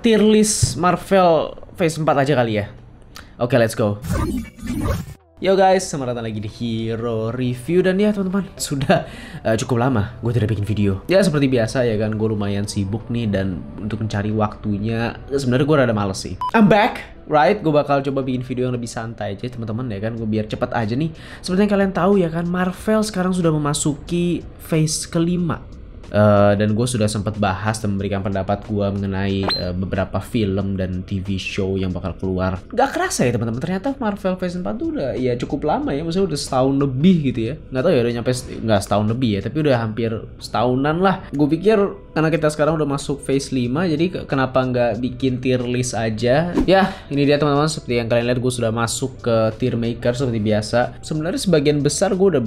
Tier list Marvel Phase 4 aja kali ya. Oke, let's go. Yo guys, selamat datang lagi di Hero Review. Dan ya teman-teman, sudah cukup lama gue tidak bikin video. Ya seperti biasa ya kan, gue lumayan sibuk nih. Dan untuk mencari waktunya, sebenarnya gue rada males sih. I'm back, right? Gue bakal coba bikin video yang lebih santai aja teman-teman ya kan. Gue biar cepet aja nih. Seperti yang kalian tahu ya kan, Marvel sekarang sudah memasuki phase kelima. Dan gue sudah sempat bahas dan memberikan pendapat gue mengenai beberapa film dan TV show yang bakal keluar. Gak kerasa ya teman-teman, ternyata Marvel Phase 4 tuh udah ya cukup lama ya, maksudnya udah setahun lebih gitu ya. Nggak tahu ya udah nyampe, nggak setahun lebih ya, tapi udah hampir setahunan lah. Gue pikir karena kita sekarang udah masuk Phase 5, jadi kenapa nggak bikin tier list aja. Ya ini dia teman-teman, seperti yang kalian lihat gue sudah masuk ke tier maker seperti biasa. Sebenarnya sebagian besar gue udah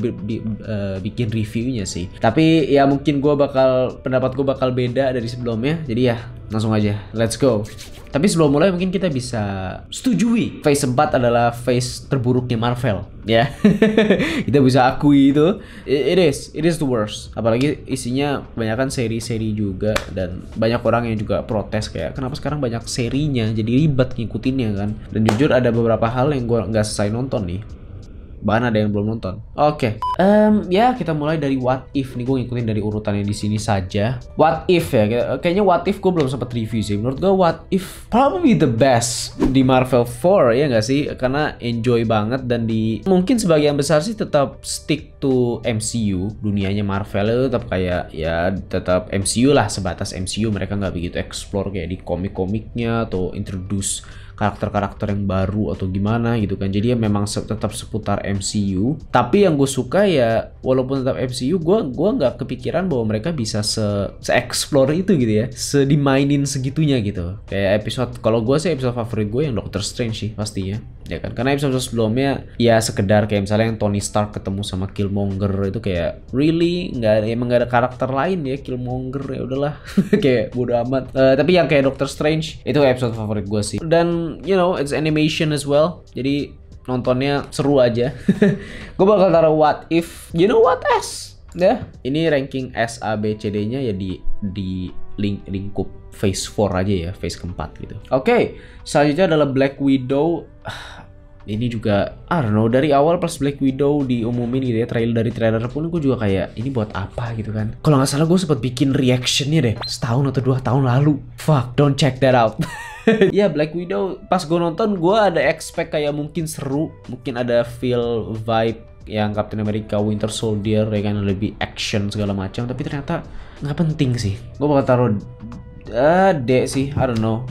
bikin reviewnya sih, tapi ya mungkin gue pendapat gue bakal beda dari sebelumnya. Jadi ya langsung aja, let's go. Tapi sebelum mulai mungkin kita bisa setujui Phase 4 adalah phase terburuknya Marvel ya. Kita bisa akui itu. It is the worst. Apalagi isinya kebanyakan seri-seri juga, dan banyak orang yang juga protes kayak kenapa sekarang banyak serinya, jadi ribet ngikutinnya kan. Dan jujur ada beberapa hal yang gue nggak selesai nonton nih, bahkan ada yang belum nonton. Oke. Ya kita mulai dari What If nih, gue ngikutin dari urutannya di sini saja. What If ya, kayaknya What If gue belum sempat review sih. Menurut gue What If probably the best di Marvel 4 ya nggak sih? Karena enjoy banget, dan mungkin sebagian besar sih tetap stick to MCU. Dunianya Marvel itu tetap kayak ya tetap MCU lah, sebatas MCU. Mereka nggak begitu explore kayak di komik-komiknya atau introduce karakter-karakter yang baru atau gimana gitu kan. Jadi ya memang tetap seputar MCU. Tapi yang gue suka ya walaupun tetap MCU, gue nggak kepikiran bahwa mereka bisa se-explore itu gitu ya, dimainin segitunya gitu. Kayak episode, kalau gue sih episode favorit gue yang Doctor Strange sih pastinya ya kan. Karena episode sebelumnya ya sekedar kayak misalnya yang Tony Stark ketemu sama Killmonger, itu kayak really emang nggak ada karakter lain ya. Killmonger ya udahlah kayak bodo amat. Tapi yang kayak Doctor Strange itu episode favorit gue sih. Dan you know, it's animation as well, jadi nontonnya seru aja. Gue bakal taruh What If, you know what S ya. Ini ranking S A B C D nya ya di lingkup phase 4 aja ya, phase keempat gitu. Oke, selanjutnya adalah Black Widow. Ini juga I don't know, dari awal pas Black Widow diumumin gitu ya, trailer pun gue juga kayak ini buat apa gitu kan. Kalau nggak salah gue sempat bikin reactionnya deh setahun atau 2 tahun lalu. Fuck, don't check that out. Ya Black Widow pas gue nonton, gue ada expect kayak mungkin seru, mungkin ada feel vibe yang Captain America Winter Soldier ya kan, lebih action segala macam. Tapi ternyata nggak penting sih. Gue bakal taruh D sih, I don't know.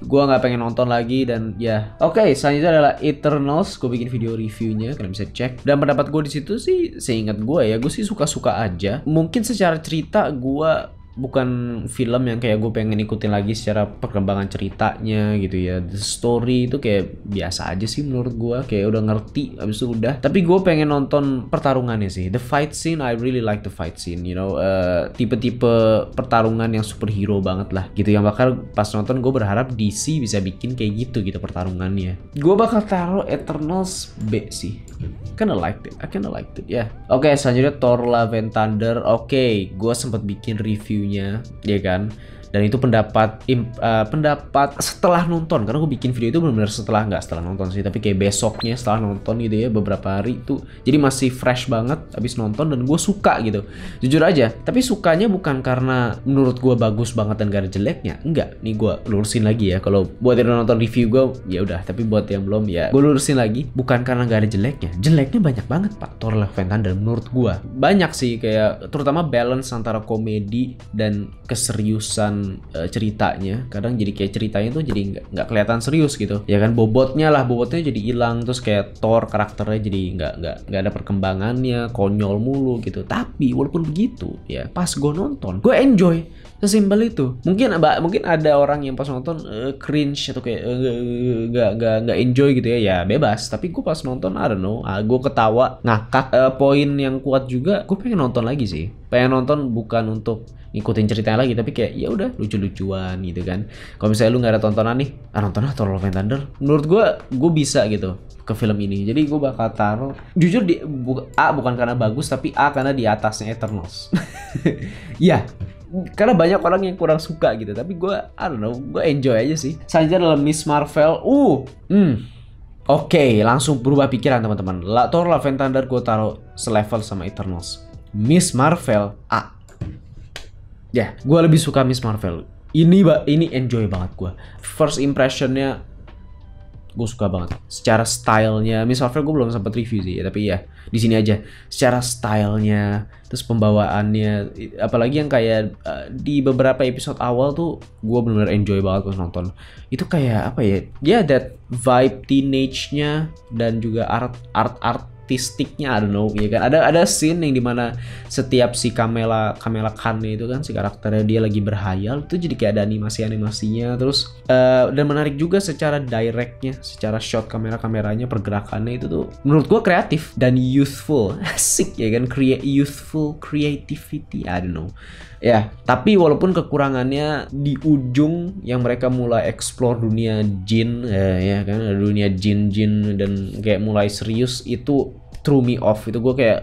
Gue nggak pengen nonton lagi. Dan ya oke, selanjutnya adalah Eternals. Gue bikin video reviewnya, kalian bisa cek. Dan pendapat gue di situ sih, seingat gue ya, gue sih suka-suka aja. Mungkin secara cerita gue bukan film yang kayak gue pengen ikutin lagi secara perkembangan ceritanya gitu ya. The story itu kayak biasa aja sih menurut gue, kayak udah ngerti abis itu udah. Tapi gue pengen nonton pertarungannya sih. The fight scene, I really like the fight scene, you know. Tipe-tipe pertarungan yang superhero banget lah gitu, yang bakal pas nonton gue berharap DC bisa bikin kayak gitu pertarungannya. Gue bakal taruh Eternals B sih. I kinda liked it ya. Oke, selanjutnya Thor Love and Thunder. Oke, gue sempat bikin reviewnya ya kan. Dan itu pendapat setelah nonton, karena gue bikin video itu benar-benar nggak setelah nonton sih, tapi kayak besoknya setelah nonton gitu ya, beberapa hari itu. Jadi masih fresh banget abis nonton, dan gue suka gitu, jujur aja. Tapi sukanya bukan karena menurut gue bagus banget dan gak ada jeleknya, enggak. Nih gue lurusin lagi ya, kalau buat yang nonton review gue ya udah, tapi buat yang belum ya gue lurusin lagi. Bukan karena gak ada jeleknya banyak banget pak. Thor Love and Thunder menurut gue banyak sih, kayak terutama balance antara komedi dan keseriusan ceritanya. Kadang jadi kayak ceritanya tuh jadi nggak kelihatan serius gitu ya kan. Bobotnya jadi hilang, terus kayak Thor karakternya jadi nggak ada perkembangannya, konyol mulu gitu. Tapi walaupun begitu ya, pas gue nonton gue enjoy. Sesimpel itu. Mungkin ada orang yang pas nonton cringe atau kayak nggak enjoy gitu ya. Ya bebas. Tapi gue pas nonton I don't know, gue ketawa, ngakak. Poin yang kuat juga, gue pengen nonton lagi sih. Pengen nonton bukan untuk ngikutin ceritanya lagi, tapi kayak ya udah lucu-lucuan gitu kan. Kalau misalnya lu nggak ada tontonan nih, nonton Thor Love and Thunder. Menurut gue bisa gitu ke film ini. Jadi gue bakal taruh, jujur A bukan karena bagus, tapi A karena di atasnya Eternals. Ya. karena banyak orang yang kurang suka gitu, tapi gue I don't know, gue enjoy aja sih. Selanjutnya adalah Miss Marvel. Oke, langsung berubah pikiran teman-teman. Thor Love and Thunder gue taruh selevel sama Eternals. Miss Marvel A. Ya, gue lebih suka Miss Marvel. Ini enjoy banget gue. First impressionnya gue suka banget. Secara stylenya, Miss Marvel gue belum sempat review sih, tapi ya di sini aja. Secara stylenya, terus pembawaannya, apalagi yang kayak di beberapa episode awal tuh, gue benar-benar enjoy banget pas nonton. Itu kayak apa ya? Ya that vibe teenage-nya dan juga art artistiknya, I don't know, ya kan. Ada scene yang dimana setiap si Kamala Khan itu kan, si karakternya dia lagi berhayal, itu jadi kayak ada animasinya, terus dan menarik juga secara directnya, secara shot kameranya, pergerakannya itu tuh menurut gua kreatif dan youthful. Asik ya kan, youthful creativity, I don't know. Ya, tapi walaupun kekurangannya di ujung yang mereka mulai explore dunia jin, ya kan, dunia jin dan kayak mulai serius, itu threw me off. Itu gue kayak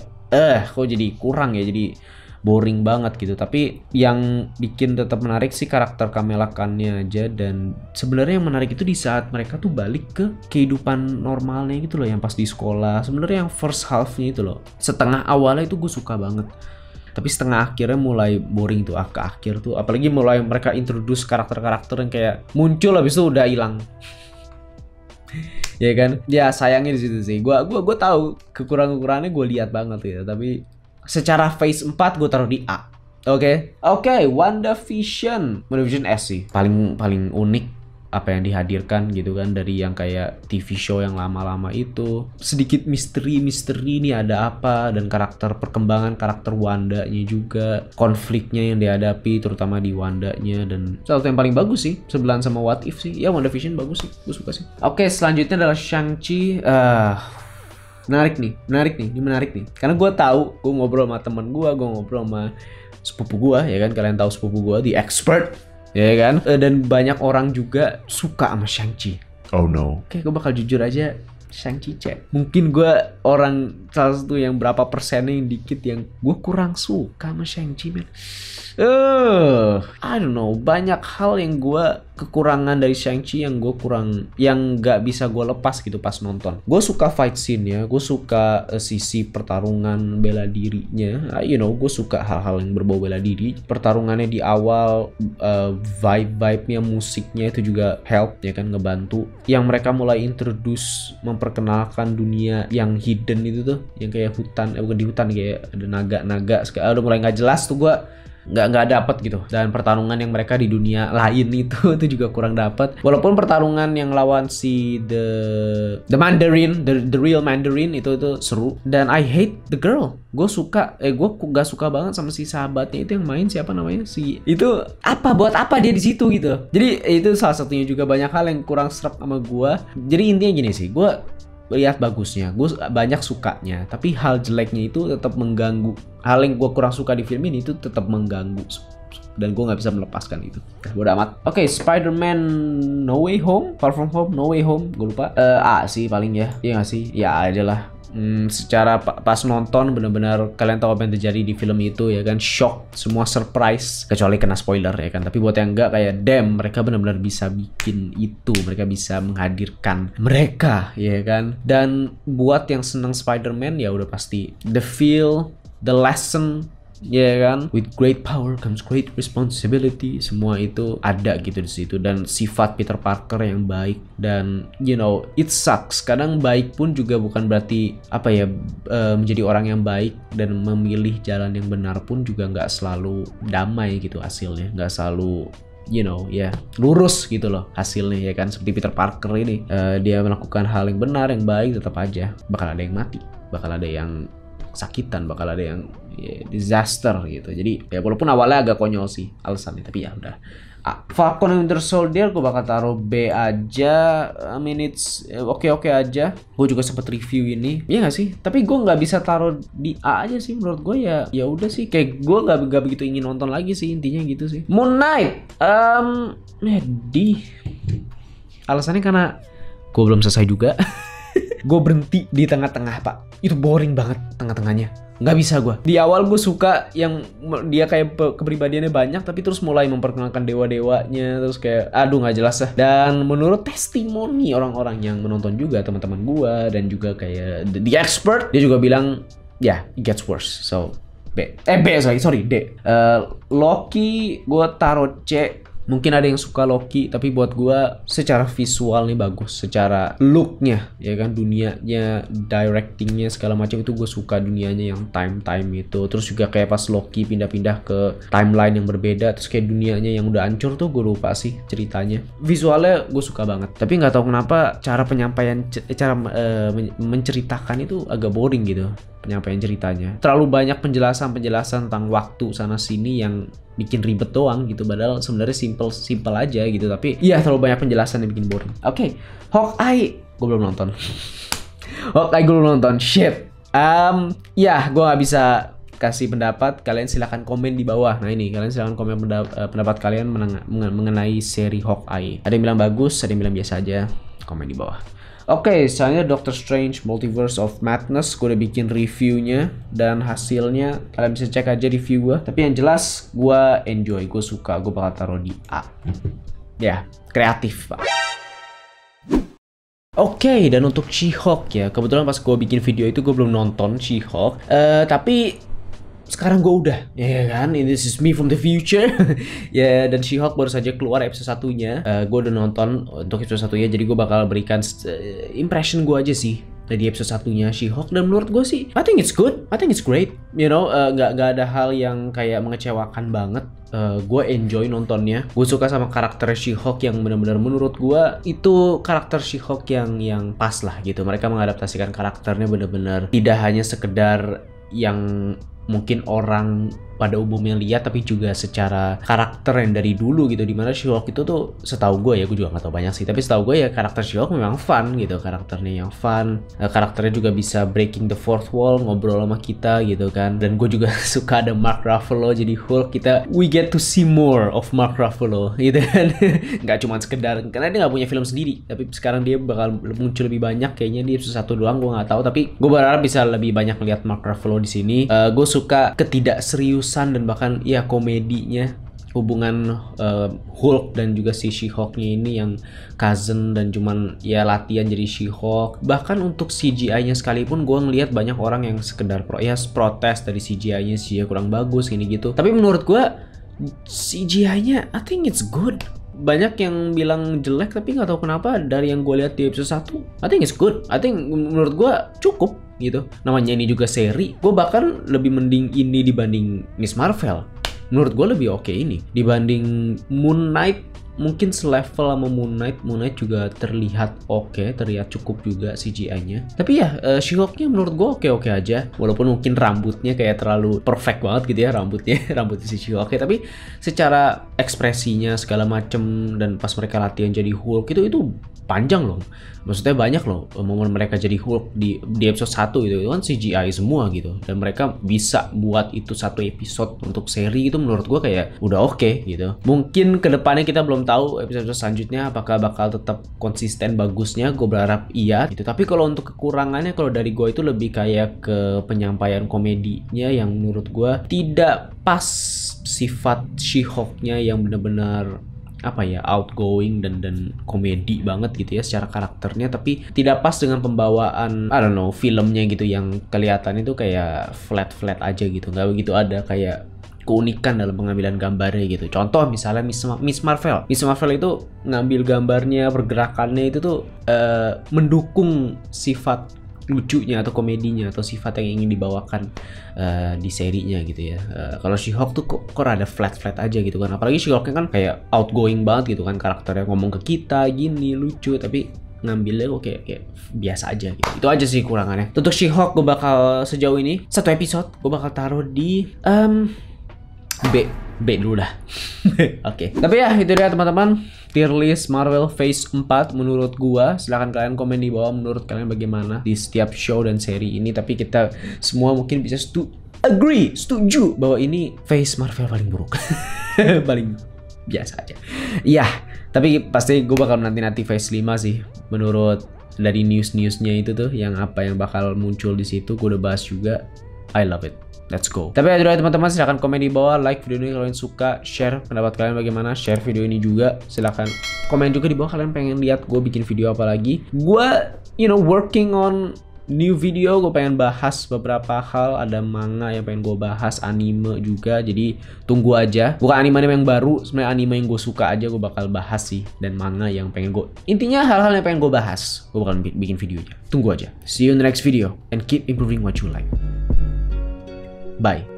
kok jadi kurang ya, jadi boring banget gitu. Tapi yang bikin tetap menarik sih karakter Kamala Khan-nya aja. Dan sebenarnya yang menarik itu di saat mereka tuh balik ke kehidupan normalnya gitu loh, yang pas di sekolah. Sebenarnya yang first half-nya itu loh, setengah awalnya itu gue suka banget, tapi setengah akhirnya mulai boring tuh, ke akhir tuh. Apalagi mulai mereka introduce karakter-karakter yang kayak muncul habis itu udah hilang. Ya kan? Ya sayangnya di situ sih. Gua tahu kekurangannya gue lihat banget ya, tapi secara phase 4 gue taruh di A. Oke, WandaVision S sih. Paling unik apa yang dihadirkan gitu kan, dari yang kayak TV show yang lama-lama itu. Sedikit misteri ini ada apa, dan perkembangan karakter Wanda-nya juga, konfliknya yang dihadapi terutama di Wanda-nya, dan salah satu yang paling bagus sih sebelahan sama What If sih. Ya WandaVision bagus sih, gue suka sih. Oke, selanjutnya adalah Shang-Chi. Menarik nih. Karena gue tahu, gue ngobrol sama temen gue ngobrol sama sepupu gue, ya kan, kalian tahu sepupu gue, The Expert, ya kan, dan banyak orang juga suka sama Shang-Chi. Oh no. Oke, gue bakal jujur aja, Shang-Chi cek. Mungkin gue orang salah satu yang berapa persennya yang dikit yang gue kurang suka sama Shang-Chi, man. I don't know, banyak hal yang gue kekurangan dari Shang-Chi yang gue kurang, yang gak bisa gue lepas gitu pas nonton. Gue suka fight scene-nya, gue suka sisi pertarungan bela dirinya, gue suka hal-hal yang berbau bela diri. Pertarungannya di awal, vibe-nya, musiknya itu juga help ya kan, ngebantu. Yang mereka mulai introduce, memperkenalkan dunia yang hidden itu tuh, yang kayak hutan, bukan di hutan, kayak ada naga-naga, udah mulai nggak jelas tuh, gue nggak dapet gitu. Dan pertarungan yang mereka di dunia lain itu juga kurang dapet. Walaupun pertarungan yang lawan si the Mandarin, the real Mandarin itu seru. Dan I hate the girl. Gue gak suka banget sama si sahabatnya itu yang main, siapa namanya, si itu buat apa dia di situ gitu. Jadi itu salah satunya juga, banyak hal yang kurang serap sama gue. Jadi intinya gini sih, gue lihat bagusnya, gue banyak sukanya, tapi hal jeleknya itu tetap mengganggu. Hal yang gue kurang suka di film ini itu tetap mengganggu, dan gue nggak bisa melepaskan itu. Bodo amat. Oke, Spider-Man No Way Home, Far From Home, No Way Home, gue lupa. A sih paling ya, iya nggak sih? Ya aja lah. Secara pas nonton bener-bener kalian tahu apa yang terjadi di film itu ya kan, shock, semua surprise, kecuali kena spoiler ya kan. Tapi buat yang enggak, kayak damn, mereka benar-benar bisa bikin itu, mereka bisa menghadirkan mereka ya kan. Dan buat yang senang Spider-Man ya udah pasti the feel, the lesson, ya kan, with great power comes great responsibility, semua itu ada gitu di situ. Dan sifat Peter Parker yang baik, dan it sucks, kadang baik pun juga bukan berarti menjadi orang yang baik dan memilih jalan yang benar pun juga nggak selalu damai gitu hasilnya, nggak selalu lurus gitu loh hasilnya ya kan. Seperti Peter Parker ini, dia melakukan hal yang benar, yang baik, tetap aja bakal ada yang mati, bakal ada yang sakitan, bakal ada yang disaster gitu. Jadi ya walaupun awalnya agak konyol sih alasannya, tapi ya udah. Falcon and Winter Soldier gue bakal taruh B aja. I mean it's oke aja. Gue juga sempet review ini, iya nggak sih? Tapi gue nggak bisa taruh di A aja sih, menurut gue ya udah sih, kayak gue nggak begitu ingin nonton lagi sih, intinya gitu sih. Moon Knight D. Alasannya karena gue belum selesai juga. Gue berhenti di tengah-tengah, Pak. Itu boring banget tengah-tengahnya. Nggak bisa gue. Di awal gue suka yang dia kayak kepribadiannya banyak, tapi terus mulai memperkenalkan dewa-dewanya, terus kayak aduh nggak jelas lah. Dan menurut testimoni orang-orang yang menonton juga, teman-teman gue dan juga kayak the expert, dia juga bilang ya, it gets worse. So sorry D. Loki gue taruh C. Mungkin ada yang suka Loki, tapi buat gue secara visual nih bagus, secara looknya, ya kan, dunianya, directingnya segala macam itu gue suka dunianya yang time itu. Terus juga kayak pas Loki pindah-pindah ke timeline yang berbeda, terus kayak dunianya yang udah hancur tuh gue lupa sih ceritanya. Visualnya gue suka banget, tapi nggak tahu kenapa cara penyampaian, menceritakan itu agak boring gitu. Penyampaian ceritanya terlalu banyak penjelasan tentang waktu sana sini yang bikin ribet doang gitu, padahal sebenarnya simple aja gitu, tapi iya terlalu banyak penjelasan yang bikin boring. Oke, Hawkeye gue belum nonton. Shit. Ya gue nggak bisa kasih pendapat, kalian silahkan komen di bawah. Nah ini, kalian silahkan komen pendapat kalian mengenai seri Hawkeye. Ada yang bilang bagus, ada yang bilang biasa aja. Komen di bawah. Oke, selanjutnya Doctor Strange Multiverse of Madness. Gue udah bikin reviewnya dan hasilnya kalian bisa cek aja review gue. Tapi yang jelas gue enjoy, gue suka, gue bakal taruh di A. Ya, kreatif, Pak. Oke, dan untuk She-Hulk ya, kebetulan pas gue bikin video itu gue belum nonton She-Hulk. Tapi sekarang gue udah, ya kan, this is me from the future. Ya, dan She-Hulk baru saja keluar episode 1-nya. Gue udah nonton untuk episode 1-nya, jadi gue bakal berikan impression gue aja sih dari episode 1-nya She-Hulk. Dan menurut gue sih, I think it's good, I think it's great. You know, nggak ada hal yang kayak mengecewakan banget. Gue enjoy nontonnya. Gue suka sama karakter She-Hulk yang benar-benar menurut gue itu karakter She-Hulk yang pas lah gitu. Mereka mengadaptasikan karakternya benar-benar tidak hanya sekedar yang mungkin orang pada umumnya lihat, tapi juga secara karakter yang dari dulu gitu, dimana She-Hulk itu tuh setahu gue ya, gue juga nggak tahu banyak sih, tapi setahu gue ya karakter She-Hulk memang fun gitu, karakternya yang fun, karakternya juga bisa breaking the fourth wall, ngobrol sama kita gitu kan. Dan gue juga suka ada Mark Ruffalo jadi Hulk, we get to see more of Mark Ruffalo gitu kan. Nggak cuma sekedar karena dia nggak punya film sendiri, tapi sekarang dia bakal muncul lebih banyak kayaknya di episode 1 doang, gue nggak tahu, tapi gue berharap bisa lebih banyak melihat Mark Ruffalo di sini. Gue suka ketidakseriusan dan bahkan ya komedinya, hubungan Hulk dan juga si She-Hulk-nya ini yang cousin dan cuman ya latihan jadi She-Hulk. Bahkan untuk CGI-nya sekalipun gue ngelihat banyak orang yang sekedar protes dari CGI-nya sih ya kurang bagus gini gitu. Tapi menurut gue CGI-nya I think it's good. Banyak yang bilang jelek, tapi nggak tahu kenapa dari yang gue lihat di episode 1 I think it's good. I think menurut gue cukup gitu. Namanya ini juga seri, gue bahkan lebih mending ini dibanding Miss Marvel. Menurut gue lebih oke ini dibanding Moon Knight. Mungkin selevel sama Moon Knight. Moon Knight juga terlihat oke, terlihat cukup juga CGI-nya. Tapi ya She-Hulk-nya menurut gue oke aja. Walaupun mungkin rambutnya kayak terlalu perfect banget gitu ya rambutnya si She-Hulk. Tapi secara ekspresinya segala macem, dan pas mereka latihan jadi Hulk itu panjang loh. Maksudnya banyak loh momen mereka jadi Hulk di episode 1 gitu. Itu kan CGI semua gitu. Dan mereka bisa buat itu satu episode untuk seri, itu menurut gue kayak udah oke gitu. Mungkin kedepannya kita belum tahu episode selanjutnya apakah bakal tetap konsisten bagusnya. Gue berharap iya gitu. Tapi kalau untuk kekurangannya, kalau dari gue itu lebih kayak ke penyampaian komedinya yang menurut gue tidak pas sifat She-Hulk-nya yang benar-benar apa ya, outgoing dan komedi banget gitu ya secara karakternya, tapi tidak pas dengan pembawaan I don't know filmnya gitu, yang kelihatan itu kayak flat aja gitu, nggak begitu ada kayak keunikan dalam pengambilan gambarnya gitu. Contoh misalnya Miss Marvel itu ngambil gambarnya, pergerakannya itu tuh mendukung sifat lucunya atau komedinya atau sifat yang ingin dibawakan di serinya gitu ya. Kalau She-Hulk tuh kok rada flat aja gitu kan. Apalagi She-Hulknya kan kayak outgoing banget gitu kan, karakternya ngomong ke kita gini lucu, tapi ngambilnya kok kayak biasa aja gitu. Itu aja sih kurangannya. Untuk She-Hulk gue bakal sejauh ini satu episode gue bakal taruh di B dulu dah. Oke. Tapi ya itu dia teman-teman, tier list Marvel Phase 4 menurut gua. Silahkan kalian komen di bawah menurut kalian bagaimana di setiap show dan seri ini. Tapi kita semua mungkin bisa setuju bahwa ini Phase Marvel paling buruk. Paling biasa aja. Iya, tapi pasti gua bakal nanti Phase 5 sih menurut dari news-newsnya itu tuh, yang apa yang bakal muncul di situ, gue udah bahas juga. I love it. Let's go. Tapi ya teman-teman, silahkan komen di bawah, like video ini kalau kalian suka, share pendapat kalian bagaimana, share video ini juga. Silahkan komen juga di bawah kalian pengen lihat gue bikin video apa lagi. Gue, working on new video. Gue pengen bahas beberapa hal, ada manga yang pengen gue bahas, anime juga. Jadi tunggu aja. Bukan anime yang baru, sebenarnya anime yang gue suka aja gue bakal bahas sih, dan manga yang pengen gue. Intinya hal-hal yang pengen gue bahas, gue bakal bikin videonya. Tunggu aja. See you in the next video and keep improving what you like. Bye.